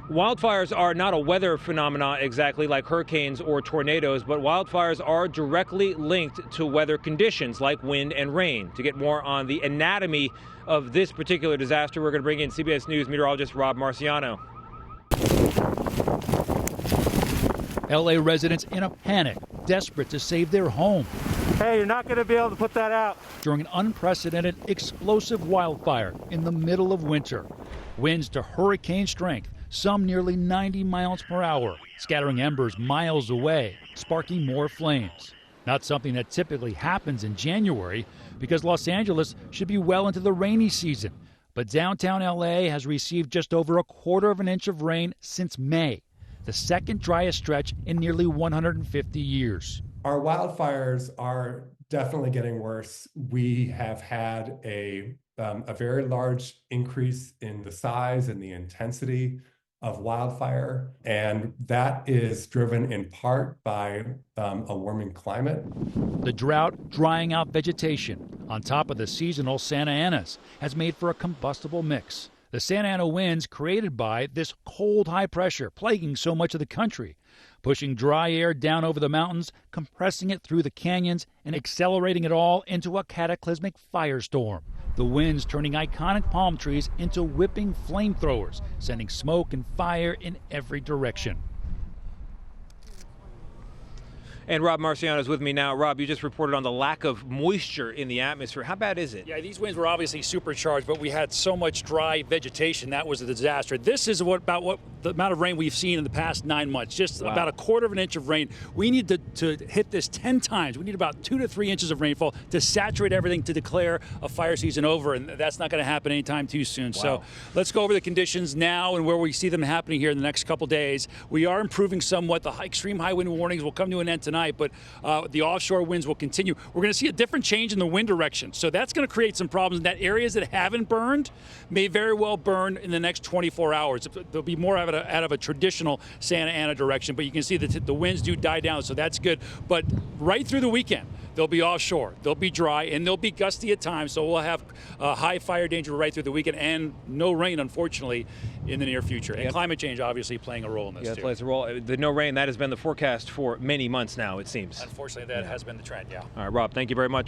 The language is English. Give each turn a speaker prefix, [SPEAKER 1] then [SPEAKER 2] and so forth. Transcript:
[SPEAKER 1] Wildfires are not a weather phenomenon exactly like hurricanes or tornadoes, but wildfires are directly linked to weather conditions like wind and rain. To get more on the anatomy of this particular disaster, we're going to bring in CBS News meteorologist Rob Marciano.
[SPEAKER 2] LA residents in a panic, desperate to save their home.
[SPEAKER 3] Hey, you're not going to be able to put that out.
[SPEAKER 2] During an unprecedented explosive wildfire in the middle of winter. Winds to hurricane strength, some nearly 90 miles per hour, scattering embers miles away, sparking more flames. Not something that typically happens in January because Los Angeles should be well into the rainy season. But downtown LA has received just over a quarter of an inch of rain since May, the second driest stretch in nearly 150 years.
[SPEAKER 4] Our wildfires are definitely getting worse. We have had a very large increase in the size and the intensity of wildfire, and that is driven in part by a warming climate.
[SPEAKER 2] The drought drying out vegetation on top of the seasonal Santa Anas has made for a combustible mix. The Santa Ana winds created by this cold high pressure plaguing so much of the country, pushing dry air down over the mountains, compressing it through the canyons, and accelerating it all into a cataclysmic firestorm. The winds turning iconic palm trees into whipping flamethrowers, sending smoke and fire in every direction.
[SPEAKER 1] And Rob Marciano is with me now. Rob, you just reported on the lack of moisture in the atmosphere. How bad is it?
[SPEAKER 5] Yeah, these winds were obviously supercharged, but we had so much dry vegetation. That was a disaster. This is about the amount of rain we've seen in the past 9 months, just about a quarter of an inch of rain. We need to hit this 10 times. We need about 2 to 3 inches of rainfall to saturate everything to declare a fire season over, and that's not going to happen anytime too soon. Wow. So let's go over the conditions now and where we see them happening here in the next couple days. We are improving somewhat. The extreme high wind warnings will come to an end tonight, but the offshore winds will continue. We're going to see a different change in the wind direction, so that's going to create some problems. That areas that haven't burned may very well burn in the next 24 hours. There'll be more out of a traditional Santa Ana direction, but you can see that the winds do die down, so that's good. But right through the weekend, they'll be offshore, they'll be dry, and they'll be gusty at times, so we'll have high fire danger right through the weekend and no rain, unfortunately, in the near future. And climate change obviously playing a role in this too.
[SPEAKER 1] It plays a role. The no rain, that has been the forecast for many months now, it seems.
[SPEAKER 5] Unfortunately, that has been the trend, yeah.
[SPEAKER 1] All right, Rob, thank you very much.